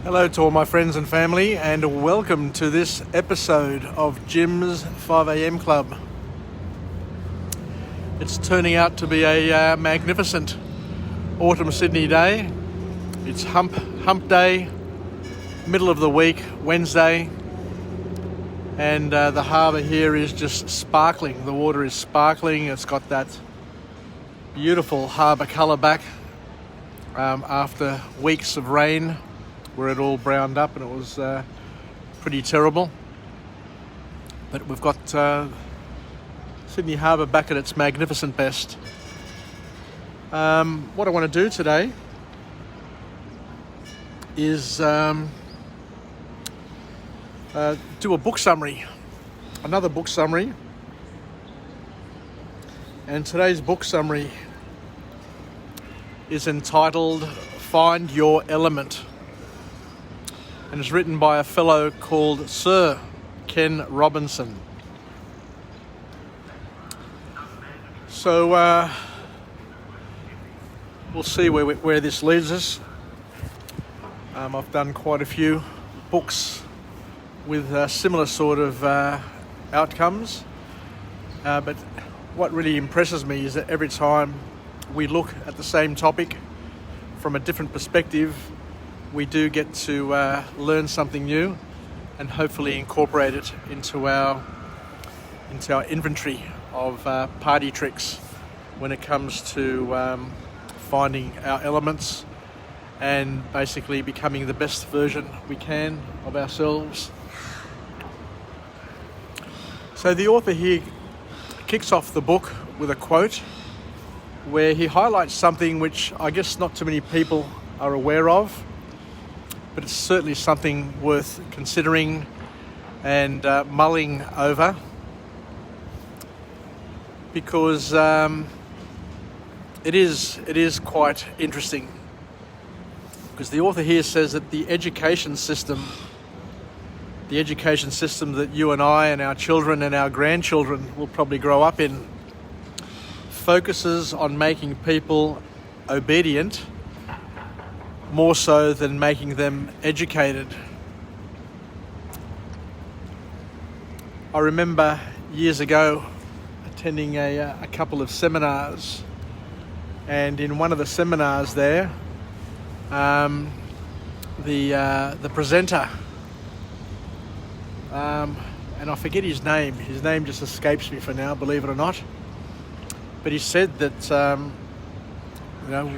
Hello to all my friends and family, and welcome to this episode of Jim's 5am Club. It's turning out to be a magnificent autumn Sydney day. It's hump day, middle of the week, Wednesday, and the harbour here is just sparkling. The water is sparkling. It's got that beautiful harbour colour back after weeks of rain, where it all browned up and it was pretty terrible. But we've got Sydney Harbour back at its magnificent best. What I want to do today is do a book summary, another book summary. And today's book summary is entitled Find Your Element, and it's written by a fellow called Sir Ken Robinson. So we'll see where this leads us. I've done quite a few books with similar sort of outcomes, but what really impresses me is that every time we look at the same topic from a different perspective, we do get to learn something new and hopefully incorporate it into our inventory of party tricks when it comes to finding our elements and basically becoming the best version we can of ourselves. So the author here kicks off the book with a quote where he highlights something which I guess not too many people are aware of, but it's certainly something worth considering and mulling over, because it is quite interesting. Because the author here says that the education system that you and I and our children and our grandchildren will probably grow up in focuses on making people obedient more so than making them educated. I remember years ago attending a couple of seminars, and in one of the seminars there, the presenter, and I forget his name just escapes me for now, believe it or not, but he said that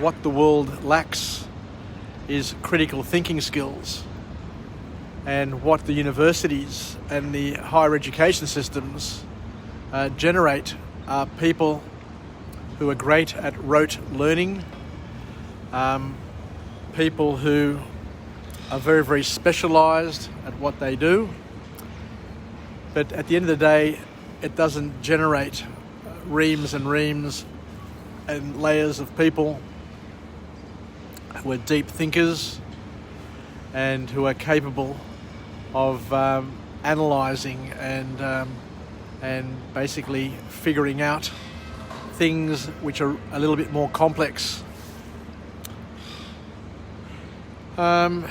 what the world lacks is critical thinking skills, and what the universities and the higher education systems generate are people who are great at rote learning, people who are very, very specialised at what they do, but at the end of the day, it doesn't generate reams and reams and layers of people who are deep thinkers and who are capable of analysing and basically figuring out things which are a little bit more complex. And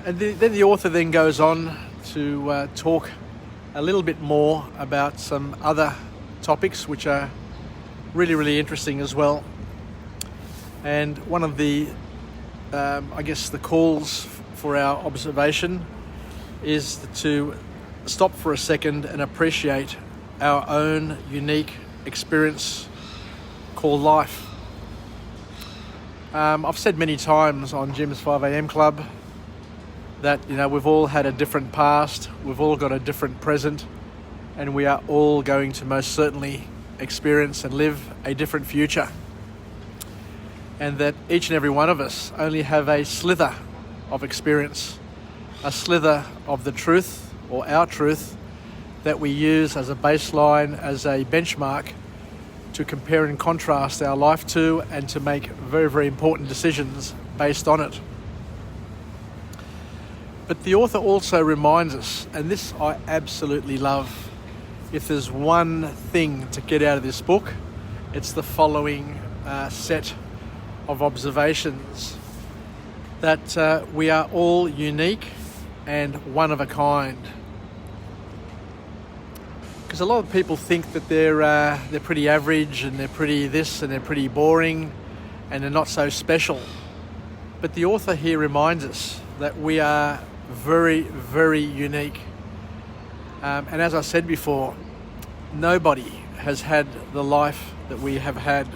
then the author then goes on to talk a little bit more about some other topics which are really, really interesting as well. And one of the the calls for our observation is to stop for a second and appreciate our own unique experience called life. I've said many times on Jim's 5am Club that we've all had a different past, we've all got a different present, and we are all going to most certainly experience and live a different future. And that each and every one of us only have a slither of experience, a slither of the truth or our truth that we use as a baseline, as a benchmark to compare and contrast our life to, and to make very, very important decisions based on it. But the author also reminds us, and this I absolutely love, if there's one thing to get out of this book, it's the following set of observations. that we are all unique and one of a kind. Because a lot of people think that they're pretty average and they're pretty this and they're pretty boring and they're not so special. But the author here reminds us that we are very, very unique. And as I said before, nobody has had the life that we have had.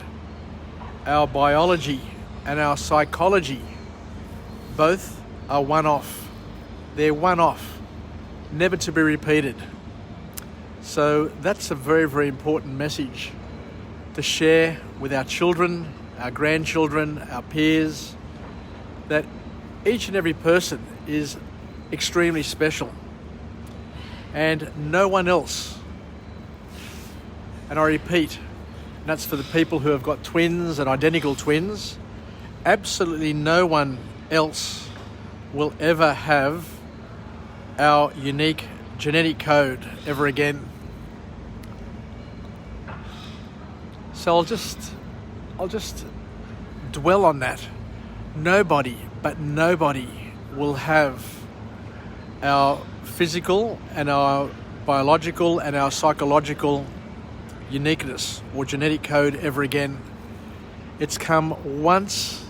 Our biology and our psychology both are one-off. They're one-off, never to be repeated. So that's a very, very important message to share with our children, our grandchildren, our peers, that each and every person is extremely special and no one else. And I repeat, that's for the people who have got twins and identical twins, absolutely no one else will ever have our unique genetic code ever again. So I'll just dwell on that. Nobody will have our physical and our biological and our psychological uniqueness or genetic code ever again. It's come once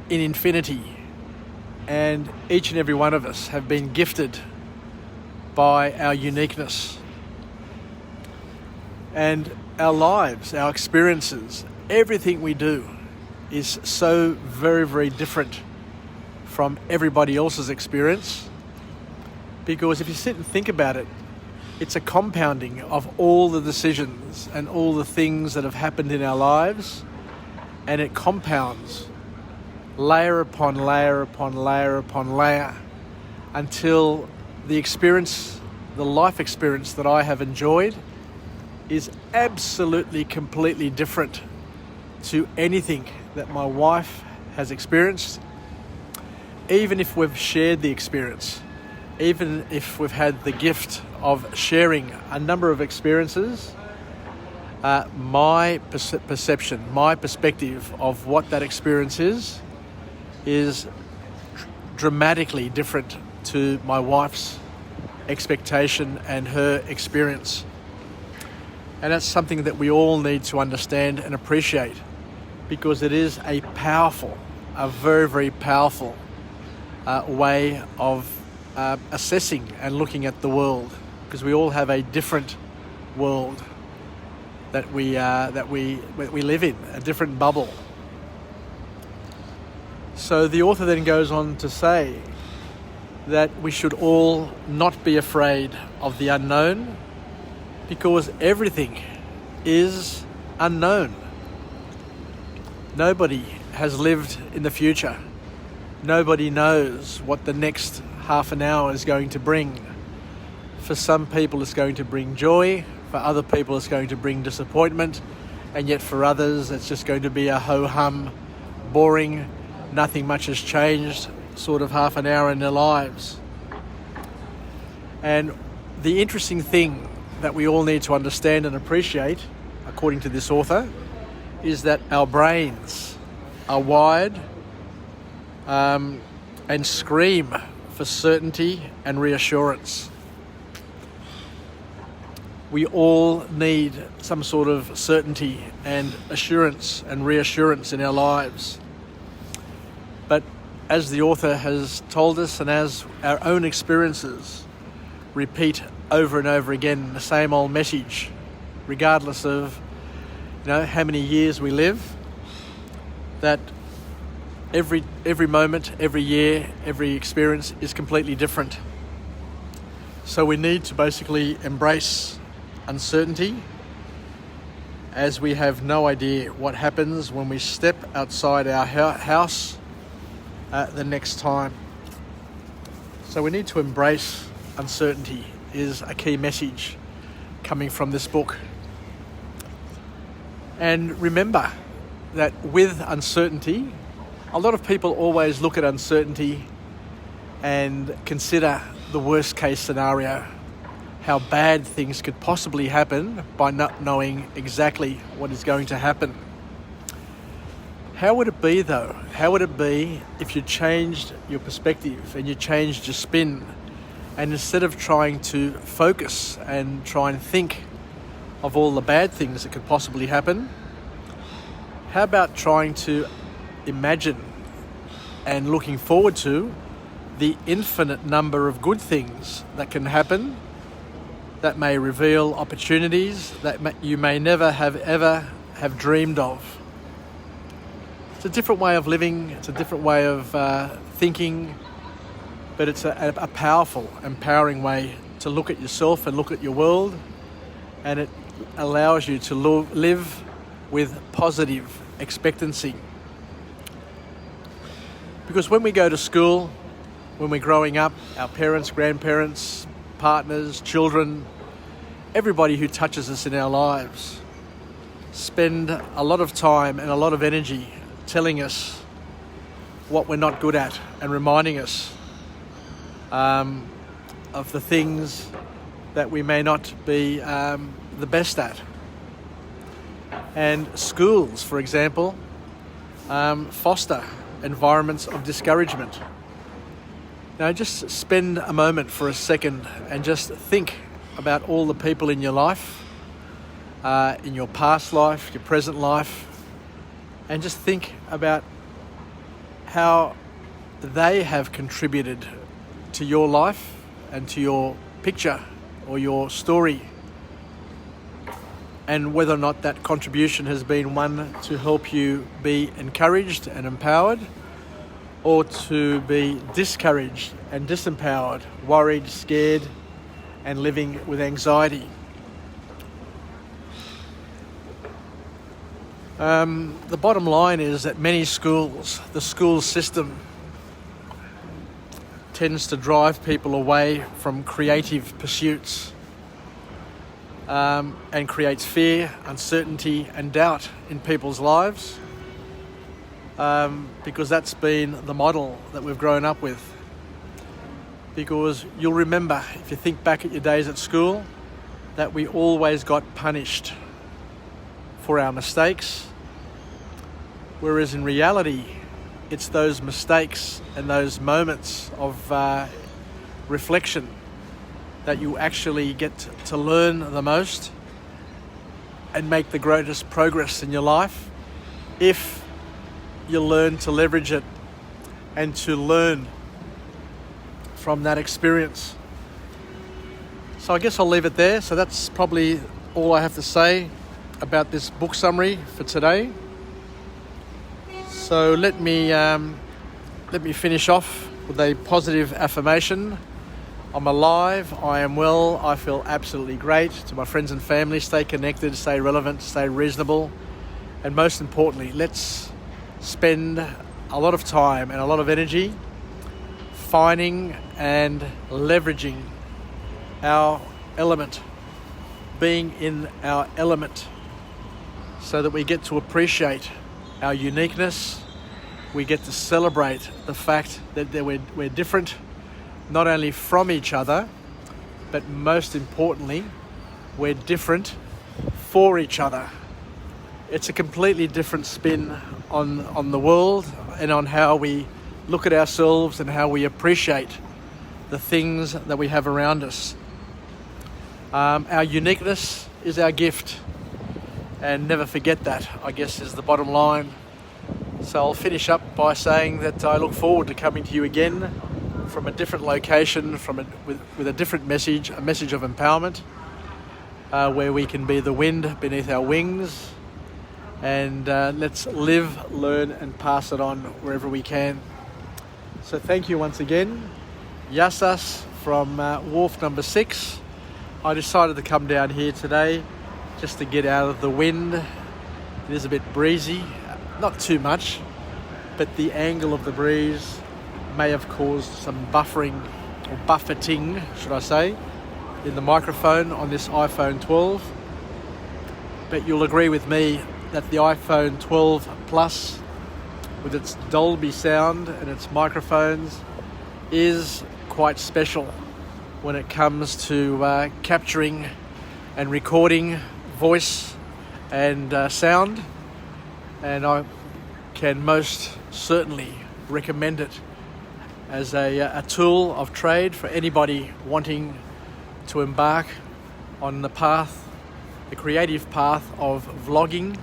in infinity, and each and every one of us have been gifted by our uniqueness. And our lives, our experiences, everything we do is so very, very different from everybody else's experience. Because if you sit and think about it, it's a compounding of all the decisions and all the things that have happened in our lives, and it compounds layer upon layer upon layer upon layer until the experience, the life experience that I have enjoyed is absolutely completely different to anything that my wife has experienced. Even if we've shared the experience, even if we've had the gift of sharing a number of experiences, my perception, my perspective of what that experience is dramatically different to my wife's expectation and her experience. And that's something that we all need to understand and appreciate, because it is a very, very powerful way of assessing and looking at the world, because we all have a different world that we live in, a different bubble. So the author then goes on to say that we should all not be afraid of the unknown, because everything is unknown. Nobody has lived in the future. Nobody knows what the next half an hour is going to bring. For some people it's going to bring joy, for other people it's going to bring disappointment, and yet for others it's just going to be a ho-hum, boring, nothing much has changed sort of half an hour in their lives. And the interesting thing that we all need to understand and appreciate, according to this author, is that our brains are wired and scream for certainty and reassurance. We all need some sort of certainty and assurance and reassurance in our lives. But as the author has told us, and as our own experiences repeat over and over again the same old message, regardless of how many years we live, that every moment, every year, every experience is completely different. So we need to basically embrace uncertainty, as we have no idea what happens when we step outside our house the next time. So we need to embrace uncertainty is a key message coming from this book. And remember that with uncertainty, a lot of people always look at uncertainty and consider the worst case scenario, how bad things could possibly happen by not knowing exactly what is going to happen. How would it be though? How would it be if you changed your perspective and you changed your spin, and instead of trying to focus and try and think of all the bad things that could possibly happen, how about trying to imagine and looking forward to the infinite number of good things that can happen, that may reveal opportunities that you may never have dreamed of. It's a different way of living, it's a different way of thinking, but it's a powerful, empowering way to look at yourself and look at your world, and it allows you to live with positive expectancy. Because when we go to school, when we're growing up, our parents, grandparents, partners, children, everybody who touches us in our lives spend a lot of time and a lot of energy telling us what we're not good at and reminding us of the things that we may not be the best at. And schools, for example, foster environments of discouragement. Now just spend a moment for a second and just think about all the people in your life, in your past life, your present life, and just think about how they have contributed to your life and to your picture or your story, and whether or not that contribution has been one to help you be encouraged and empowered, or to be discouraged and disempowered, worried, scared, and living with anxiety. The bottom line is that many schools, the school system, tends to drive people away from creative pursuits, and creates fear, uncertainty, and doubt in people's lives, because that's been the model that we've grown up with. Because you'll remember, if you think back at your days at school, that we always got punished for our mistakes, whereas in reality, it's those mistakes and those moments of reflection that you actually get to learn the most and make the greatest progress in your life, if you learn to leverage it and to learn from that experience. So I guess I'll leave it there. So that's probably all I have to say about this book summary for today. So let me finish off with a positive affirmation. I'm alive, I am well, I feel absolutely great. To my friends and family, stay connected, stay relevant, stay reasonable. And most importantly, let's spend a lot of time and a lot of energy finding and leveraging our element, being in our element, so that we get to appreciate our uniqueness. We get to celebrate the fact that we're different, not only from each other, but most importantly, we're different for each other. It's a completely different spin on the world and on how we look at ourselves and how we appreciate the things that we have around us. Our uniqueness is our gift, and never forget that, I guess, is the bottom line. So I'll finish up by saying that I look forward to coming to you again from a different location, with a different message, a message of empowerment, where we can be the wind beneath our wings, and let's live, learn, and pass it on wherever we can. So thank you once again. Yassas from wharf number 6. I decided to come down here today just to get out of the wind. It is a bit breezy, not too much, but the angle of the breeze may have caused some buffering, or buffeting, should I say, in the microphone on this iPhone 12. But you'll agree with me that the iPhone 12 Plus, with its Dolby sound and its microphones, is quite special when it comes to capturing and recording voice and sound. And I can most certainly recommend it as a tool of trade for anybody wanting to embark on the creative path of vlogging.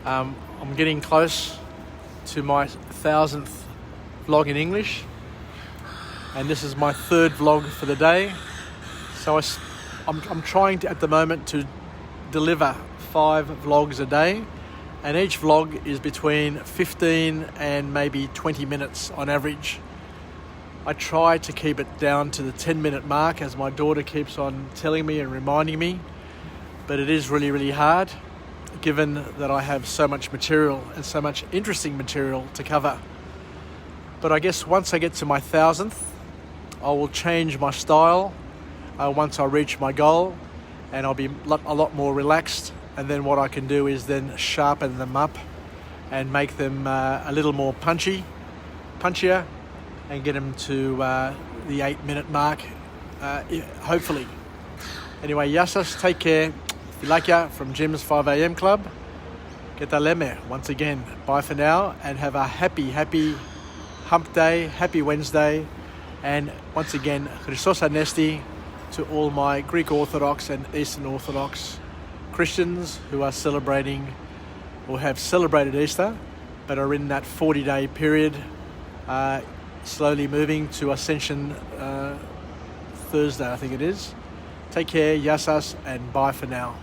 I'm getting close to my 1,000th vlog in English, and this is my 3rd vlog for the day. So I'm trying to, at the moment, to deliver 5 vlogs a day, and each vlog is between 15 and maybe 20 minutes on average. I try to keep it down to the 10-minute mark, as my daughter keeps on telling me and reminding me, but it is really, really hard given that I have so much material and so much interesting material to cover. But I guess once I get to my 1,000th, I will change my style once I reach my goal, and I'll be a lot more relaxed, and then what I can do is then sharpen them up and make them a little more punchier, and get them to the 8-minute mark, hopefully. Anyway, Yassas, take care. Filakia from Jim's 5am Club. Ketaleme once again. Bye for now, and have a happy hump day, happy Wednesday. And once again, Christos Anesti to all my Greek Orthodox and Eastern Orthodox Christians who are celebrating or have celebrated Easter, but are in that 40-day period, slowly moving to Ascension Thursday, I think it is. Take care, Yassas, and bye for now.